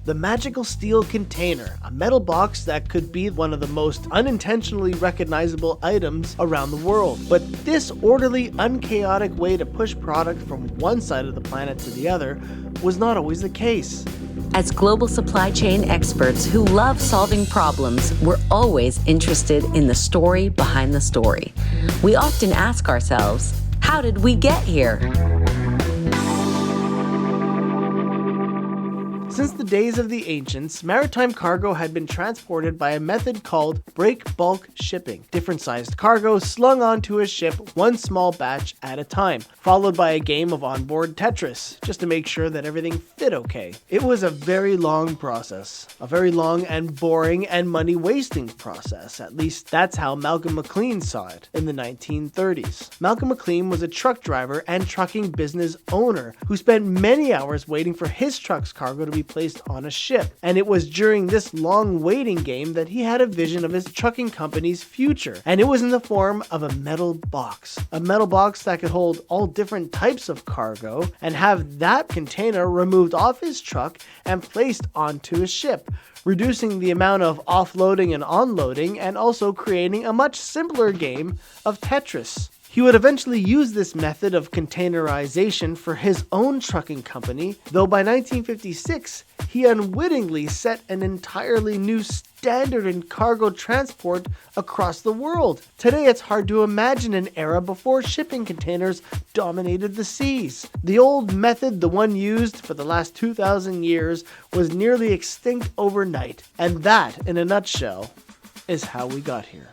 The magical steel container, a metal box that could be one of the most unintentionally recognizable items around the world. But this orderly, unchaotic way to push product from one side of the planet to the other was not always the case. As global supply chain experts who love solving problems, we're always interested in the story behind the story. We often ask ourselves, how did we get here? Since the days of the ancients, maritime cargo had been transported by a method called break bulk shipping. Different sized cargo slung onto a ship one small batch at a time, followed by a game of onboard Tetris, just to make sure that everything fit okay. It was a very long process, a very long and boring and money wasting process. At least that's how Malcolm McLean saw it in the 1930s. Malcolm McLean was a truck driver and trucking business owner who spent many hours waiting for his truck's cargo to be placed on a ship. And it was during this long waiting game that he had a vision of his trucking company's future. And it was in the form of a metal box. A metal box that could hold all different types of cargo and have that container removed off his truck and placed onto a ship, reducing the amount of offloading and onloading and also creating a much simpler game of Tetris. He would eventually use this method of containerization for his own trucking company, though by 1956, he unwittingly set an entirely new standard in cargo transport across the world. Today, it's hard to imagine an era before shipping containers dominated the seas. The old method, the one used for the last 2,000 years, was nearly extinct overnight. And that, in a nutshell, is how we got here.